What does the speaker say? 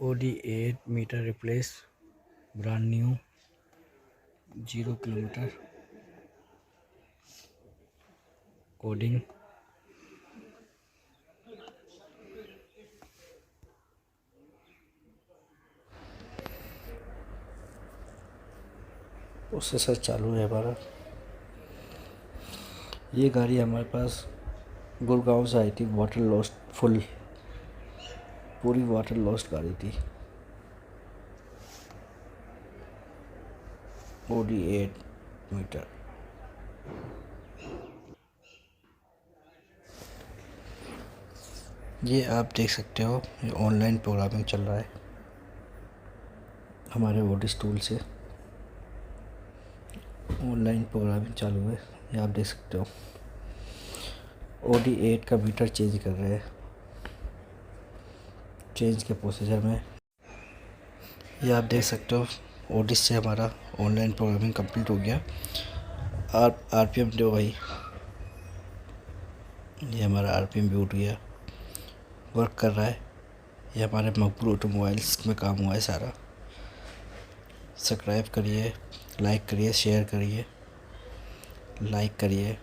Audi A8 meter replace, brand new, 0 kilometer, coding. Processor चालू है हमारा। ये गाड़ी हमारे पास गुड़गांव से आई थी, वाटर लॉस्ट फुल, पूरी वाटर लॉस्ट गाड़ी थी। Audi A8 meter. ये आप देख सकते हो, ये ऑनलाइन प्रोग्रामिंग चल रहा है हमारे ऑडिस टूल से। ऑनलाइन प्रोग्रामिंग चालू है, ये आप देख सकते हो। Audi A8 का मीटर चेंज कर रहे हैं, चेंज के प्रोसीजर में। ये आप देख सकते हो, ऑडिस से हमारा ऑनलाइन प्रोग्रामिंग कंप्लीट हो गया। आरपीएम दो भाई, ये हमारा आरपीएम भी उठ गया, वर्क कर रहा है। ये हमारे मकबूल ऑटोमोबाइल्स में काम हुआ है सारा। सब्सक्राइब करिए, लाइक करिए, शेयर करिए, लाइक करिए।